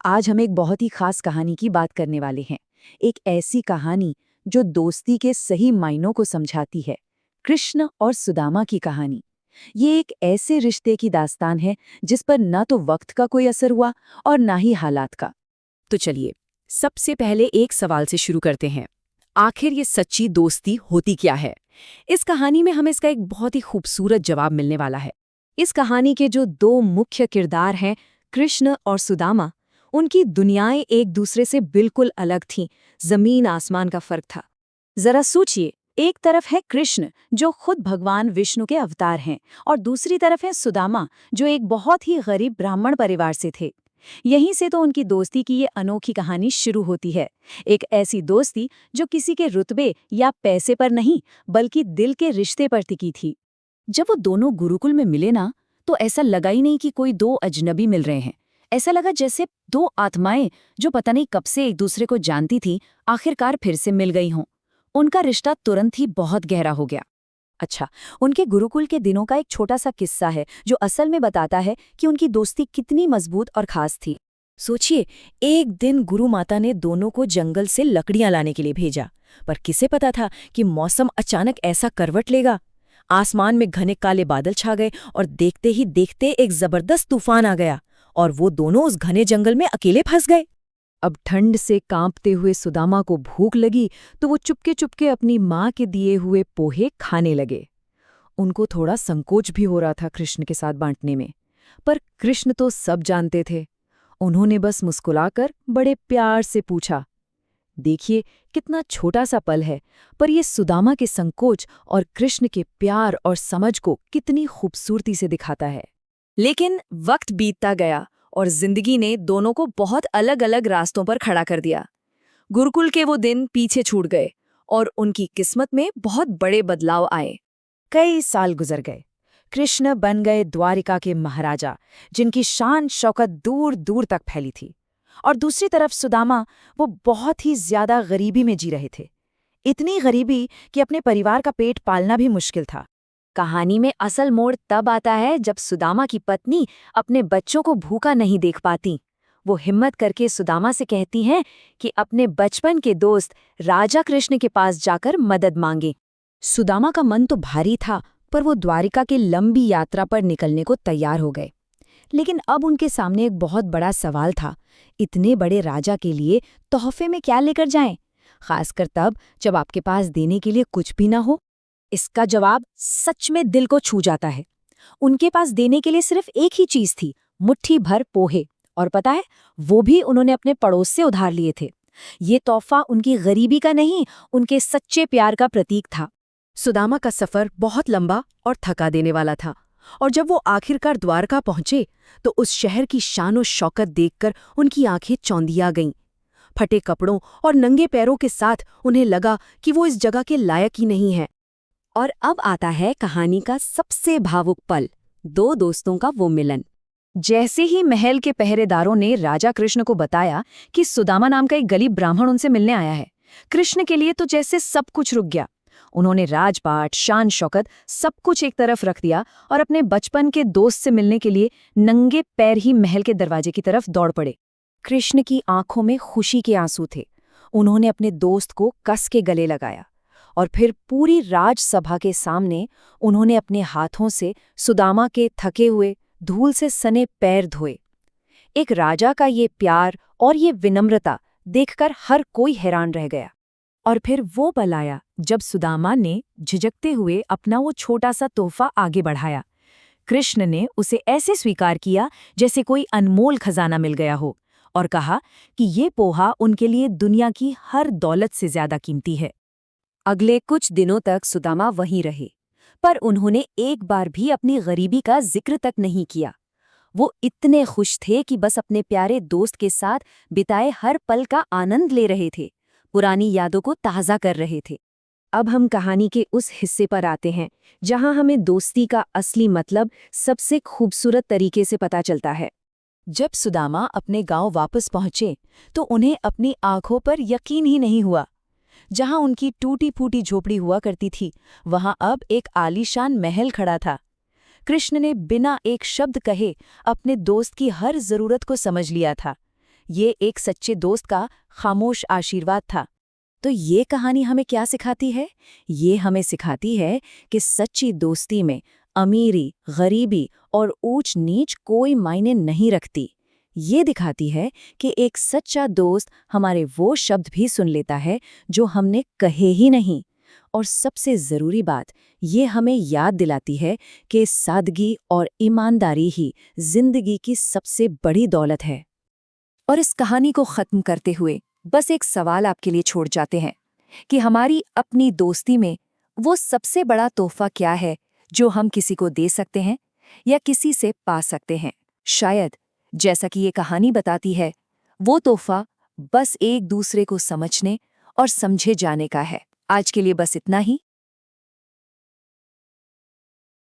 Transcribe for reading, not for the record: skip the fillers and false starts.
आज हम एक बहुत ही खास कहानी की बात करने वाले हैं। एक ऐसी कहानी जो दोस्ती के सही मायनों को समझाती है। कृष्ण और सुदामा की कहानी। ये एक ऐसे रिश्ते की दास्तान है जिस पर ना तो वक्त का कोई असर हुआ और ना ही हालात का। तो चलिए, सबसे पहले एक सवाल से शुरू करते हैं। आखिर ये सच्ची दोस्ती होती क्या है? इस कहानी में हमें इसका एक बहुत ही खूबसूरत जवाब मिलने वाला है। इस कहानी के जो दो मुख्य किरदार हैं, कृष्ण और सुदामा, उनकी दुनियाएं एक दूसरे से बिल्कुल अलग थीं। जमीन आसमान का फर्क था। जरा सोचिए, एक तरफ है कृष्ण जो खुद भगवान विष्णु के अवतार हैं, और दूसरी तरफ है सुदामा जो एक बहुत ही गरीब ब्राह्मण परिवार से थे। यहीं से तो उनकी दोस्ती की ये अनोखी कहानी शुरू होती है। एक ऐसी दोस्ती जो किसी के रुतबे या पैसे पर नहीं, बल्कि दिल के रिश्ते पर टिकी थी। जब वो दोनों गुरुकुल में मिले ना, तो ऐसा लगा ही नहीं कि कोई दो अजनबी मिल रहे हैं। ऐसा लगा जैसे दो आत्माएं जो पता नहीं कब से एक दूसरे को जानती थी, आखिरकार फिर से मिल गई हों। उनका रिश्ता तुरंत ही बहुत गहरा हो गया। अच्छा, उनके गुरुकुल के दिनों का एक छोटा सा किस्सा है जो असल में बताता है कि उनकी दोस्ती कितनी मजबूत और खास थी। सोचिए, एक दिन गुरु माता ने दोनों को जंगल से लकड़ियां लाने के लिए भेजा, पर किसे पता था कि मौसम अचानक ऐसा करवट लेगा। आसमान में घने काले बादल छा गए और देखते ही देखते एक जबरदस्त तूफान आ गया, और वो दोनों उस घने जंगल में अकेले फंस गए। अब ठंड से कांपते हुए सुदामा को भूख लगी तो वो चुपके चुपके अपनी माँ के दिए हुए पोहे खाने लगे। उनको थोड़ा संकोच भी हो रहा था कृष्ण के साथ बांटने में, पर कृष्ण तो सब जानते थे। उन्होंने बस मुस्कुराकर बड़े प्यार से पूछा, देखिए कितना छोटा सा पल है, पर ये सुदामा के संकोच और कृष्ण के प्यार और समझ को कितनी खूबसूरती से दिखाता है। लेकिन वक्त बीतता गया और जिंदगी ने दोनों को बहुत अलग अलग रास्तों पर खड़ा कर दिया। गुरुकुल के वो दिन पीछे छूट गए और उनकी किस्मत में बहुत बड़े बदलाव आए। कई साल गुजर गए। कृष्ण बन गए द्वारिका के महाराजा, जिनकी शान शौकत दूर दूर तक फैली थी। और दूसरी तरफ सुदामा, वो बहुत ही ज्यादा गरीबी में जी रहे थे। इतनी गरीबी कि अपने परिवार का पेट पालना भी मुश्किल था। कहानी में असल मोड़ तब आता है जब सुदामा की पत्नी अपने बच्चों को भूखा नहीं देख पाती। वो हिम्मत करके सुदामा से कहती हैं कि अपने बचपन के दोस्त राजा कृष्ण के पास जाकर मदद मांगे। सुदामा का मन तो भारी था, पर वो द्वारिका की लंबी यात्रा पर निकलने को तैयार हो गए। लेकिन अब उनके सामने एक बहुत बड़ा सवाल था। इतने बड़े राजा के लिए तोहफे में क्या लेकर जाएं? खासकर तब जब आपके पास देने के लिए कुछ भी ना हो। इसका जवाब सच में दिल को छू जाता है। उनके पास देने के लिए सिर्फ एक ही चीज थी, मुट्ठी भर पोहे। और पता है, वो भी उन्होंने अपने पड़ोस से उधार लिए थे। ये तोहफा उनकी गरीबी का नहीं, उनके सच्चे प्यार का प्रतीक था। सुदामा का सफर बहुत लंबा और थका देने वाला था, और जब वो आखिरकार द्वारका पहुंचे तो उस शहर की शानो शौकत देखकर उनकी आंखें चौंधिया गईं। फटे कपड़ों और नंगे पैरों के साथ उन्हें लगा कि वो इस जगह के लायक ही नहीं है। और अब आता है कहानी का सबसे भावुक पल, दो दोस्तों का वो मिलन। जैसे ही महल के पहरेदारों ने राजा कृष्ण को बताया कि सुदामा नाम का एक गरीब ब्राह्मण उनसे मिलने आया है, कृष्ण के लिए तो जैसे सब कुछ रुक गया। उन्होंने राजपाट, शान शौकत सब कुछ एक तरफ रख दिया और अपने बचपन के दोस्त से मिलने के लिए नंगे पैर ही महल के दरवाजे की तरफ दौड़ पड़े। कृष्ण की आंखों में खुशी के आंसू थे। उन्होंने अपने दोस्त को कस के गले लगाया, और फिर पूरी राजसभा के सामने उन्होंने अपने हाथों से सुदामा के थके हुए, धूल से सने पैर धोए। एक राजा का ये प्यार और ये विनम्रता देखकर हर कोई हैरान रह गया। और फिर वो पल आया जब सुदामा ने झिझकते हुए अपना वो छोटा सा तोहफा आगे बढ़ाया। कृष्ण ने उसे ऐसे स्वीकार किया जैसे कोई अनमोल खजाना मिल गया हो, और कहा कि ये पोहा उनके लिए दुनिया की हर दौलत से ज्यादा कीमती है। अगले कुछ दिनों तक सुदामा वहीं रहे, पर उन्होंने एक बार भी अपनी गरीबी का जिक्र तक नहीं किया। वो इतने खुश थे कि बस अपने प्यारे दोस्त के साथ बिताए हर पल का आनंद ले रहे थे, पुरानी यादों को ताज़ा कर रहे थे। अब हम कहानी के उस हिस्से पर आते हैं जहां हमें दोस्ती का असली मतलब सबसे खूबसूरत तरीके से पता चलता है। जब सुदामा अपने गांव वापस पहुंचे तो उन्हें अपनी आंखों पर यकीन ही नहीं हुआ। जहां उनकी टूटी फूटी झोपड़ी हुआ करती थी, वहां अब एक आलीशान महल खड़ा था। कृष्ण ने बिना एक शब्द कहे अपने दोस्त की हर जरूरत को समझ लिया था। ये एक सच्चे दोस्त का खामोश आशीर्वाद था। तो ये कहानी हमें क्या सिखाती है? ये हमें सिखाती है कि सच्ची दोस्ती में अमीरी, गरीबी और ऊंच नीच कोई मायने नहीं रखती। ये दिखाती है कि एक सच्चा दोस्त हमारे वो शब्द भी सुन लेता है जो हमने कहे ही नहीं। और सबसे ज़रूरी बात, ये हमें याद दिलाती है कि सादगी और ईमानदारी ही जिंदगी की सबसे बड़ी दौलत है। और इस कहानी को ख़त्म करते हुए बस एक सवाल आपके लिए छोड़ जाते हैं कि हमारी अपनी दोस्ती में वो सबसे बड़ा तोहफा क्या है जो हम किसी को दे सकते हैं या किसी से पा सकते हैं? शायद, जैसा कि ये कहानी बताती है, वो तोहफा बस एक दूसरे को समझने और समझे जाने का है। आज के लिए बस इतना ही।